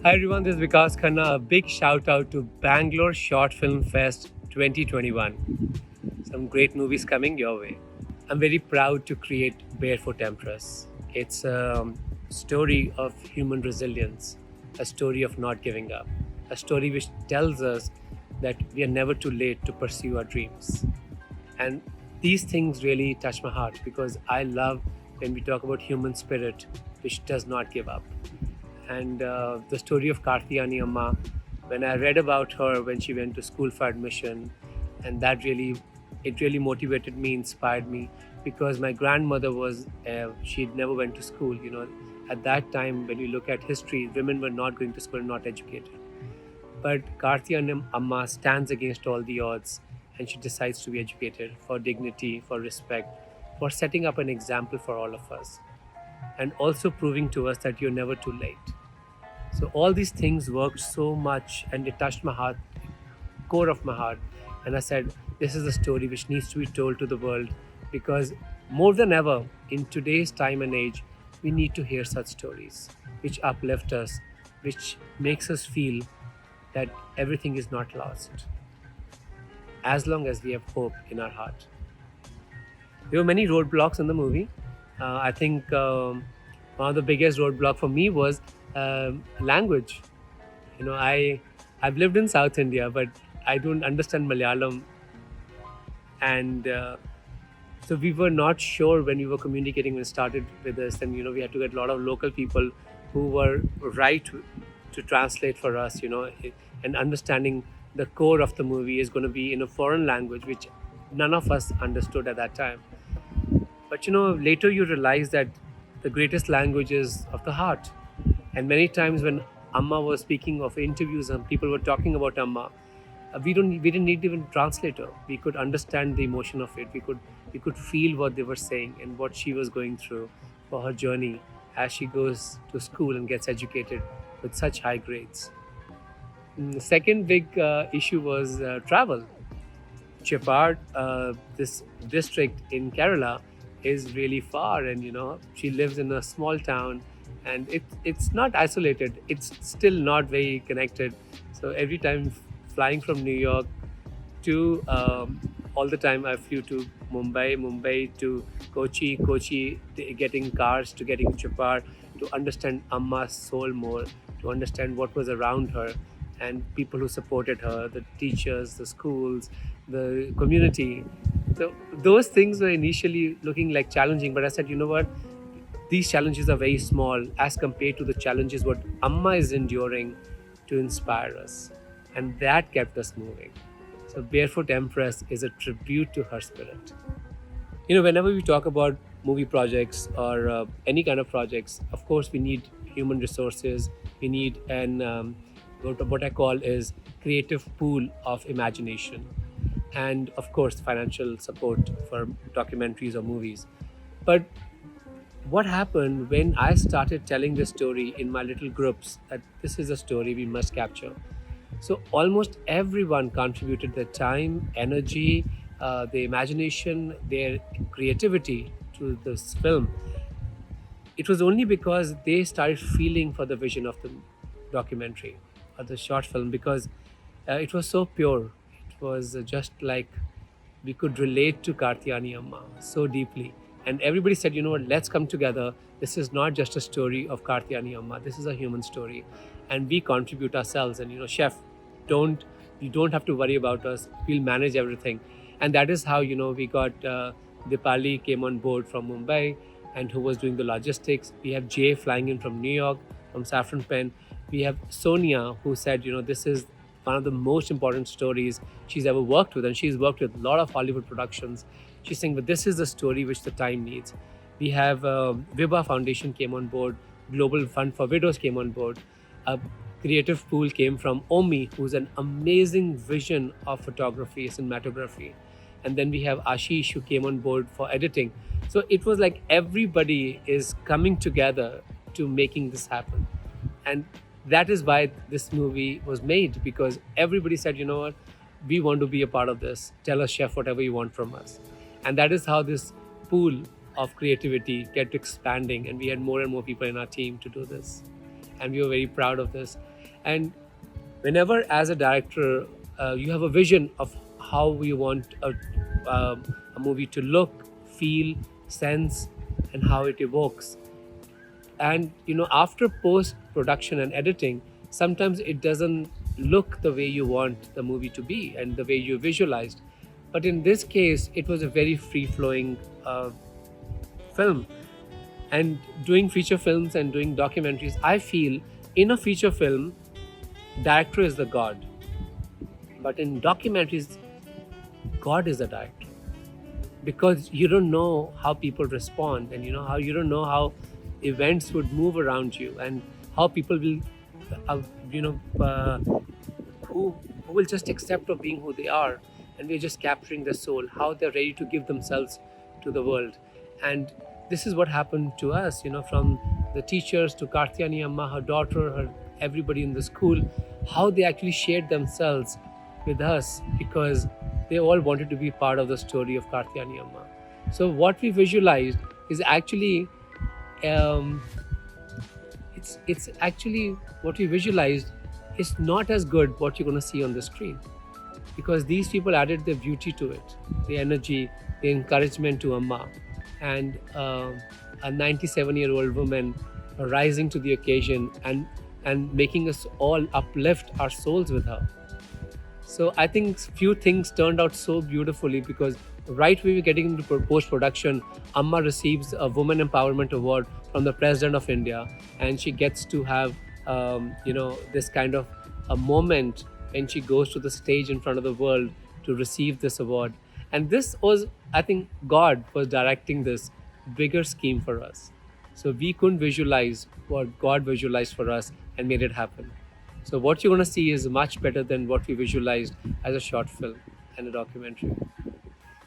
Hi everyone, this is Vikas Khanna. A big shout out to Bangalore Short Film Fest 2021. Some great movies coming your way. I'm very proud to create Barefoot Empress. It's a story of human resilience, a story of not giving up, a story which tells us that we are never too late to pursue our dreams. And these things really touch my heart because I love when we talk about human spirit, which does not give up. And the story of Kartiyani Amma, when I read about her when she went to school for admission, and it really motivated me, inspired me, because my grandmother she'd never went to school. At that time, when you look at history, women were not going to school and not educated. But Kartiyani Amma stands against all the odds, and she decides to be educated for dignity, for respect, for setting up an example for all of us, and also proving to us that you're never too late. So all these things worked so much and it touched my heart, core of my heart. And I said, this is a story which needs to be told to the world because more than ever in today's time and age, we need to hear such stories which uplift us, which makes us feel that everything is not lost as long as we have hope in our heart. There were many roadblocks in the movie. I think one of the biggest roadblock for me was language. I've lived in South India, but I don't understand Malayalam, and so we were not sure when we were communicating when it started with this, and we had to get a lot of local people who were right to translate for us. And understanding the core of the movie is going to be in a foreign language, which none of us understood at that time. But later you realize that the greatest language is of the heart. And many times when Amma was speaking of interviews and people were talking about Amma, we didn't need even translator. We could understand the emotion of it. We could feel what they were saying and what she was going through for her journey as she goes to school and gets educated with such high grades. The second big issue was travel. Chepad, this district in Kerala, is really far, and she lives in a small town, and it's not isolated. It's still not very connected. So every time flying from New York to all the time I flew to Mumbai to Kochi, getting cars to getting Chepad to understand Amma's soul more, to understand what was around her and people who supported her, the teachers, the schools, the community. So those things were initially looking like challenging, but I said, you know what? These challenges are very small as compared to the challenges what Amma is enduring to inspire us. And that kept us moving. So Barefoot Empress is a tribute to her spirit. Whenever we talk about movie projects or any kind of projects, of course we need human resources. We need an what I call is creative pool of imagination, and of course financial support for documentaries or movies. But what happened when I started telling the story in my little groups that this is a story we must capture? So almost everyone contributed their time, energy, their imagination, their creativity to this film. It was only because they started feeling for the vision of the documentary or the short film because it was so pure. It was just like we could relate to Kartiyani Amma so deeply. And everybody said, you know what, let's come together. This is not just a story of Kartiyani Amma. This is a human story. And we contribute ourselves. And, chef, you don't have to worry about us. We'll manage everything. And that is how, we got Dipali came on board from Mumbai and who was doing the logistics. We have Jay flying in from New York, from Saffron Pen. We have Sonia who said, this is one of the most important stories she's ever worked with, and she's worked with a lot of Hollywood productions. She's saying, but this is the story which the time needs. We have Vibha Foundation came on board, Global Fund for Widows came on board. A creative pool came from Omi, who's an amazing vision of photography, cinematography. And then we have Ashish, who came on board for editing. So it was like everybody is coming together to making this happen. And that is why this movie was made, because everybody said, you know what, we want to be a part of this. Tell us, chef, whatever you want from us. And that is how this pool of creativity kept expanding, and we had more and more people in our team to do this. And we were very proud of this. And whenever, as a director, you have a vision of how you want a movie to look, feel, sense, and how it evokes. And after post production and editing, sometimes it doesn't look the way you want the movie to be and the way you visualized. But in this case, it was a very free flowing film. And doing feature films and doing documentaries, I feel in a feature film, director is the god, but in documentaries, god is the director, because you don't know how people respond, and you don't know how events would move around you, and how people will uh, you know uh, who will just accept of being who they are, and we're just capturing their soul, how they're ready to give themselves to the world. And this is what happened to us, from the teachers to Kartiani Amma, her daughter, her everybody in the school, how they actually shared themselves with us, because they all wanted to be part of the story of Kartiani Amma. So what we visualized is actually um, it's actually what we visualized is not as good what you're going to see on the screen, because these people added their beauty to it, the energy, the encouragement to Amma, and a 97-year-old woman rising to the occasion, and making us all uplift our souls with her. So I think few things turned out so beautifully, because right when we were getting into post production, Amma receives a Women Empowerment Award from the President of India, and she gets to have this kind of a moment when she goes to the stage in front of the world to receive this award. And this was, I think, God was directing this bigger scheme for us. So we couldn't visualize what God visualized for us and made it happen. So what you're going to see is much better than what we visualized as a short film and a documentary.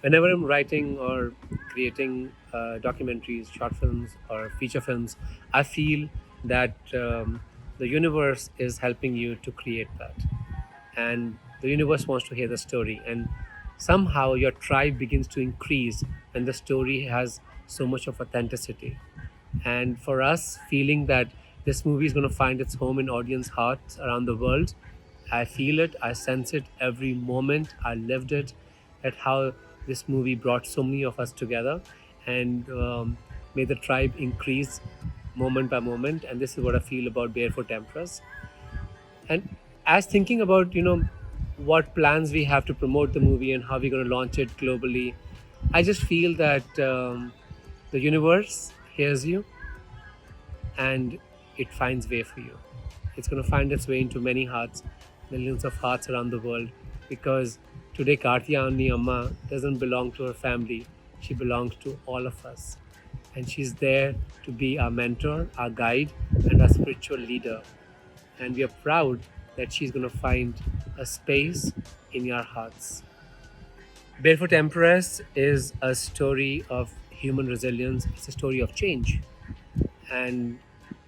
Whenever I'm writing or creating documentaries, short films, or feature films, I feel that the universe is helping you to create that. And the universe wants to hear the story. And somehow your tribe begins to increase when the story has so much of authenticity. And for us, feeling that this movie is going to find its home in audience hearts around the world, I feel it, I sense it every moment. I lived it, at how this movie brought so many of us together, and made the tribe increase moment by moment. And this is what I feel about Barefoot Empress. And as thinking about what plans we have to promote the movie and how we're going to launch it globally, I just feel that the universe hears you, and it finds way for you. It's going to find its way into many hearts, millions of hearts around the world, because today Kartiani Amma doesn't belong to her family. She belongs to all of us. And she's there to be our mentor, our guide, and our spiritual leader. And we are proud that she's going to find a space in your hearts. Barefoot Empress is a story of human resilience. It's a story of change. And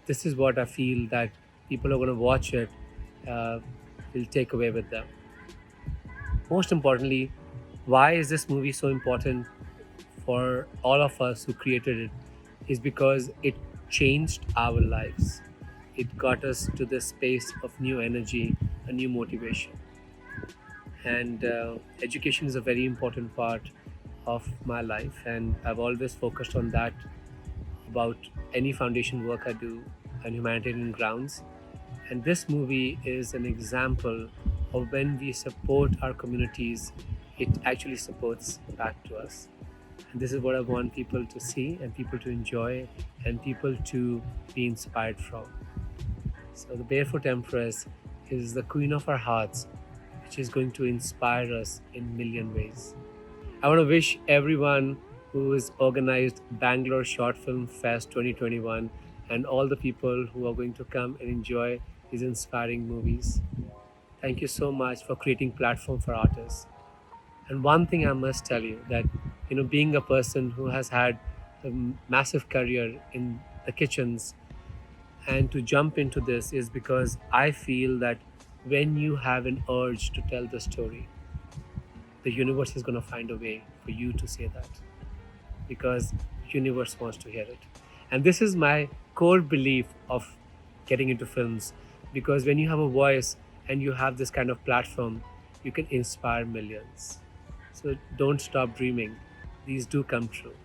this is what I feel that people are going to watch it uh, will take away with them. Most importantly, why is this movie so important for all of us who created it? Is because it changed our lives. It got us to this space of new energy, a new motivation. And education is a very important part of my life, and I've always focused on that about any foundation work I do on humanitarian grounds. And this movie is an example of when we support our communities, it actually supports back to us. And this is what I want people to see and people to enjoy and people to be inspired from. So the Barefoot Empress is the queen of our hearts, which is going to inspire us in million ways. I want to wish everyone who has organized Bangalore Short Film Fest 2021 and all the people who are going to come and enjoy these inspiring movies. Thank you so much for creating platform for artists. And one thing I must tell you, that being a person who has had a massive career in the kitchens, and to jump into this is because I feel that when you have an urge to tell the story, the universe is going to find a way for you to say that, because the universe wants to hear it. And this is my core belief of getting into films, because when you have a voice and you have this kind of platform, you can inspire millions. So don't stop dreaming. These do come true.